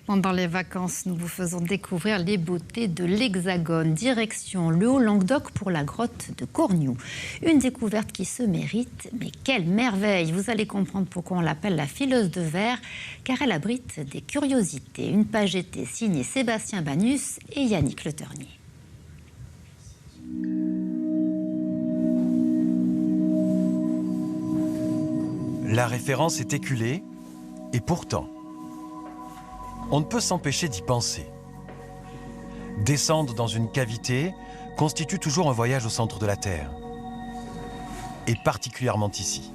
Pendant les vacances, nous vous faisons découvrir les beautés de l'Hexagone. Direction le Haut-Languedoc pour la grotte de Cornioux. Une découverte qui se mérite, mais quelle merveille! Vous allez comprendre pourquoi on l'appelle la fileuse de verre, car elle abrite des curiosités. Une page été signée Sébastien Bagnus et Yannick Le Ternier. La référence est éculée, et pourtant, on ne peut s'empêcher d'y penser. Descendre dans une cavité constitue toujours un voyage au centre de la Terre. Et particulièrement ici.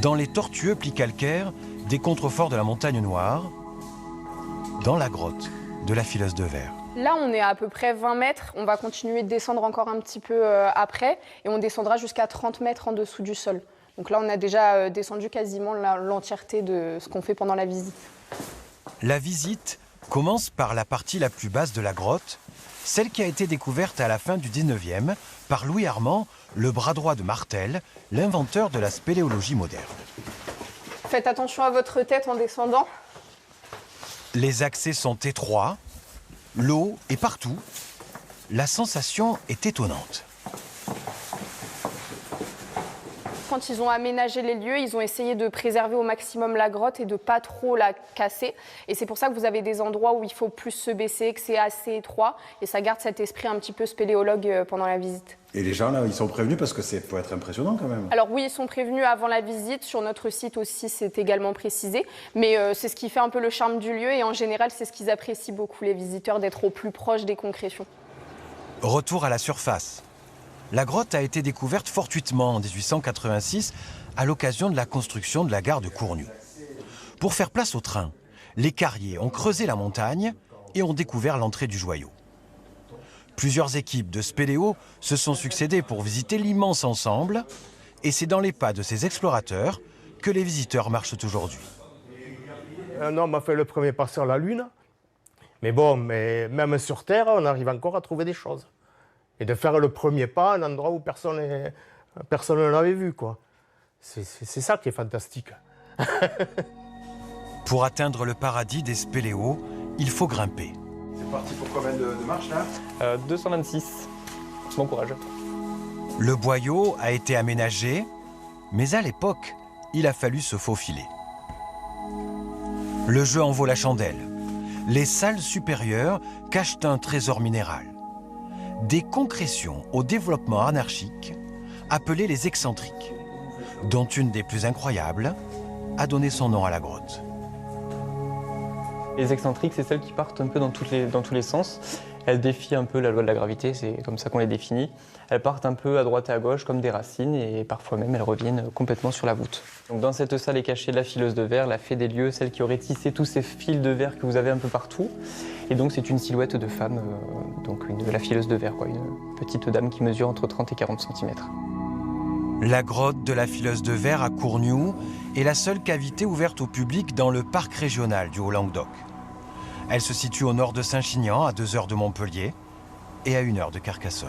Dans les tortueux plis calcaires des contreforts de la Montagne Noire, dans la grotte de la fileuse de verre. Là, on est à peu près 20 mètres. On va continuer de descendre encore un petit peu après. Et on descendra jusqu'à 30 mètres en dessous du sol. Donc là, on a déjà descendu quasiment l'entièreté de ce qu'on fait pendant la visite. La visite commence par la partie la plus basse de la grotte, celle qui a été découverte à la fin du 19e par Louis Armand, le bras droit de Martel, l'inventeur de la spéléologie moderne. Faites attention à votre tête en descendant. Les accès sont étroits, l'eau est partout. La sensation est étonnante. Quand ils ont aménagé les lieux, ils ont essayé de préserver au maximum la grotte et de ne pas trop la casser. Et c'est pour ça que vous avez des endroits où il faut plus se baisser, que c'est assez étroit. Et ça garde cet esprit un petit peu spéléologue pendant la visite. Et les gens là, ils sont prévenus parce que ça peut être impressionnant quand même. Alors oui, ils sont prévenus avant la visite. Sur notre site aussi, c'est également précisé. Mais c'est ce qui fait un peu le charme du lieu. Et en général, c'est ce qu'ils apprécient beaucoup, les visiteurs, d'être au plus proche des concrétions. Retour à la surface. La grotte a été découverte fortuitement en 1886 à l'occasion de la construction de la gare de Cornioux. Pour faire place au train, les carriers ont creusé la montagne et ont découvert l'entrée du joyau. Plusieurs équipes de spéléos se sont succédées pour visiter l'immense ensemble et c'est dans les pas de ces explorateurs que les visiteurs marchent aujourd'hui. Un homme a fait le premier pas sur la Lune, mais bon, même sur Terre, on arrive encore à trouver des choses. Et de faire le premier pas à un endroit où personne ne l'avait vu, quoi. C'est ça qui est fantastique. Pour atteindre le paradis des spéléos, il faut grimper. C'est parti pour combien de marches là 226. Bon courage. Le boyau a été aménagé, mais à l'époque, il a fallu se faufiler. Le jeu en vaut la chandelle. Les salles supérieures cachent un trésor minéral. Des concrétions au développement anarchique, appelées les excentriques, dont une des plus incroyables a donné son nom à la grotte. Les excentriques, c'est celles qui partent un peu dans tous les sens. Elles défient un peu la loi de la gravité, c'est comme ça qu'on les définit. Elles partent un peu à droite et à gauche comme des racines et parfois même elles reviennent complètement sur la voûte. Donc dans cette salle est cachée la fileuse de verre, la fée des lieux, celle qui aurait tissé tous ces fils de verre que vous avez un peu partout. Et donc c'est une silhouette de femme, la fileuse de verre, une petite dame qui mesure entre 30 et 40 cm. La grotte de la fileuse de verre à Cornioux est la seule cavité ouverte au public dans le parc régional du Haut-Languedoc. Elle se situe au nord de Saint-Chinian, à 2 heures de Montpellier et à 1 heure de Carcassonne.